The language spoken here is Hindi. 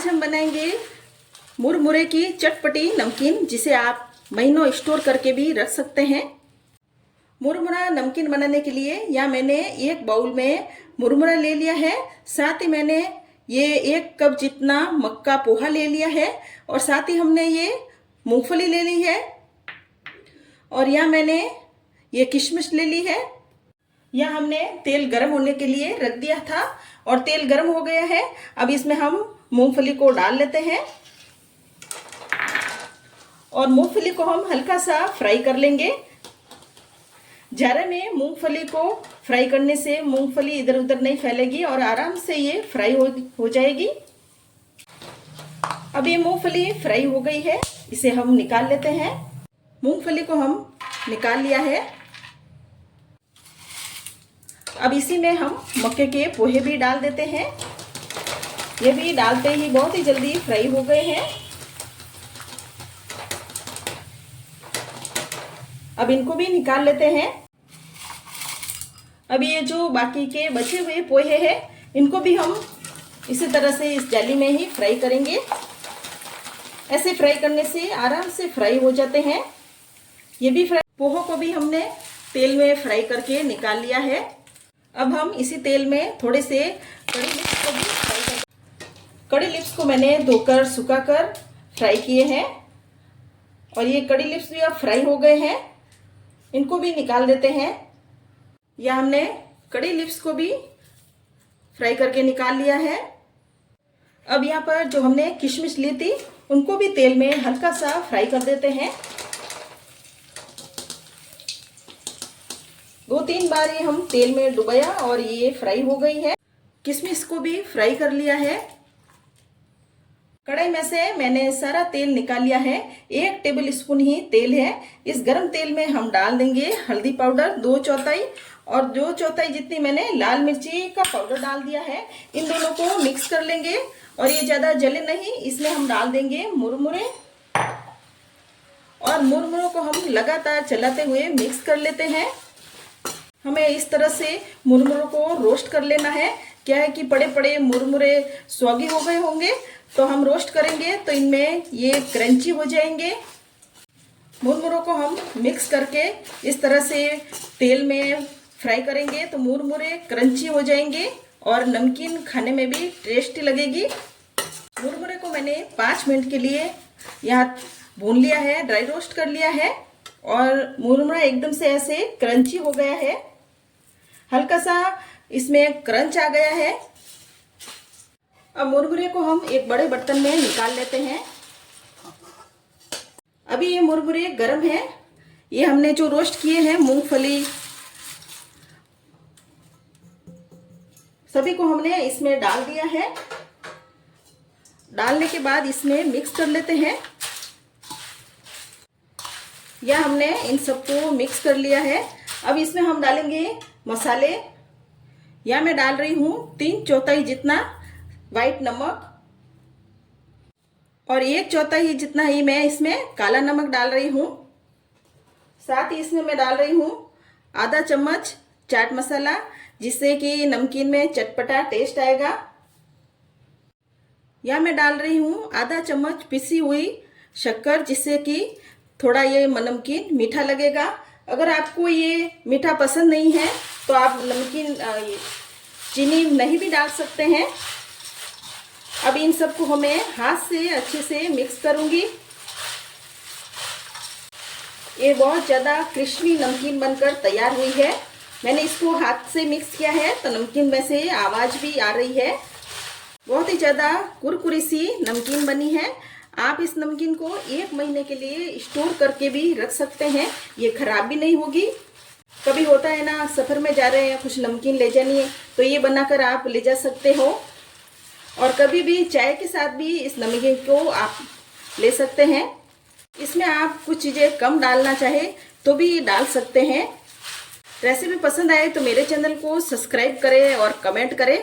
आज हम बनाएंगे मुरमुरे की चटपटी नमकीन, जिसे आप महीनों स्टोर करके भी रख सकते हैं। मुरमुरा नमकीन बनाने के लिए यहाँ मैंने एक बाउल में मुरमुरा ले लिया है। साथ ही मैंने ये 1 कप जितना मक्का पोहा ले लिया है और साथ ही हमने ये मूंगफली ले ली है और यहाँ मैंने ये किशमिश ले ली है। यहाँ हमने तेल गरम होने के लिए रख दिया था और तेल गरम हो गया है। अब इसमें हम मूंगफली को डाल लेते हैं और मूंगफली को हम हल्का सा फ्राई कर लेंगे। ज़्यादा में मूंगफली को फ्राई करने से मूंगफली इधर उधर नहीं फैलेगी और आराम से ये फ्राई हो जाएगी। अब ये मूंगफली फ्राई हो गई है, इसे हम निकाल लेते हैं। मूंगफली को हम निकाल लिया है। अब इसी में हम मक्के के पोहे भी डाल देते हैं। ये भी डालते ही बहुत ही जल्दी फ्राई हो गए हैं। अब इनको भी निकाल लेते हैं। अब ये जो बाकी के बचे हुए पोहे हैं, इनको भी हम इसी तरह से इस जाली में ही फ्राई करेंगे। ऐसे फ्राई करने से आराम से फ्राई हो जाते हैं। ये भी पोहों को भी हमने तेल में फ्राई करके निकाल लिया है। अब हम इसी तेल में थोड़े से कड़ी लिप्स को भी फ्राई करेंगे। कड़ी लिप्स को मैंने धोकर सुखाकर फ्राई किए हैं और ये कड़ी लिप्स भी अब फ्राई हो गए हैं। इनको भी निकाल देते हैं। या हमने कड़ी लिप्स को भी फ्राई करके निकाल लिया है। अब यहाँ पर जो हमने किशमिश ली थी, उनको भी तेल में हल्का सा फ्राई कर देते हैं। 2-3 बार ये हम तेल में डुबाया और ये फ्राई हो गई है। किशमिश को भी फ्राई कर लिया है। कढ़ाई में से मैंने सारा तेल निकाल लिया है। 1 टेबल स्पून ही तेल है। इस गरम तेल में हम डाल देंगे हल्दी पाउडर 2/4 और 2/4 जितनी मैंने लाल मिर्ची का पाउडर डाल दिया है। इन दोनों को मिक्स कर लेंगे और ये ज्यादा जले नहीं, इसमें हम डाल देंगे मुरमुरे और मुरमुरों को हम लगातार चलाते हुए मिक्स कर लेते हैं। हमें इस तरह से मुरमुरों को रोस्ट कर लेना है। क्या है कि पड़े पड़े मुरमुरे स्वागी हो गए होंगे, तो हम रोस्ट करेंगे तो इनमें ये क्रंची हो जाएंगे। मुरमुरों को हम मिक्स करके इस तरह से तेल में फ्राई करेंगे तो मुरमुरे क्रंची हो जाएंगे और नमकीन खाने में भी टेस्टी लगेगी। मुरमुरे को मैंने 5 मिनट के लिए यहाँ भून लिया है, ड्राई रोस्ट कर लिया है और मुरमुरा एकदम से ऐसे क्रंची हो गया है। हल्का सा इसमें क्रंच आ गया है। अब मुरमुरे को हम एक बड़े बर्तन में निकाल लेते हैं। अभी ये मुरमुरे गरम है। ये हमने जो रोस्ट किए हैं मूंगफली, सभी को हमने इसमें डाल दिया है। डालने के बाद इसमें मिक्स कर लेते हैं। या हमने इन सबको मिक्स कर लिया है। अब इसमें हम डालेंगे मसाले। या मैं डाल रही हूँ 3/4 जितना वाइट नमक और 1/4 जितना ही मैं इसमें काला नमक डाल रही हूँ। साथ ही इसमें मैं डाल रही हूँ आधा चम्मच चाट मसाला, जिससे कि नमकीन में चटपटा टेस्ट आएगा। या मैं डाल रही हूँ आधा चम्मच पिसी हुई शक्कर, जिससे कि थोड़ा ये नमकीन मीठा लगेगा। अगर आपको ये मीठा पसंद नहीं है तो आप नमकीन चीनी नहीं भी डाल सकते हैं। अब इन सबको हमें हाथ से अच्छे से मिक्स करूंगी। ये बहुत ज़्यादा क्रिस्पी नमकीन बनकर तैयार हुई है। मैंने इसको हाथ से मिक्स किया है तो नमकीन में से आवाज़ भी आ रही है। बहुत ही ज़्यादा कुरकुरी सी नमकीन बनी है। आप इस नमकीन को 1 महीने के लिए स्टोर करके भी रख सकते हैं। ये खराब भी नहीं होगी। कभी होता है ना, सफ़र में जा रहे हैं, कुछ नमकीन ले जानी है, तो ये बनाकर आप ले जा सकते हो। और कभी भी चाय के साथ भी इस नमकीन को आप ले सकते हैं। इसमें आप कुछ चीज़ें कम डालना चाहे तो भी डाल सकते हैं। रेसिपी पसंद आए तो मेरे चैनल को सब्सक्राइब करें और कमेंट करें।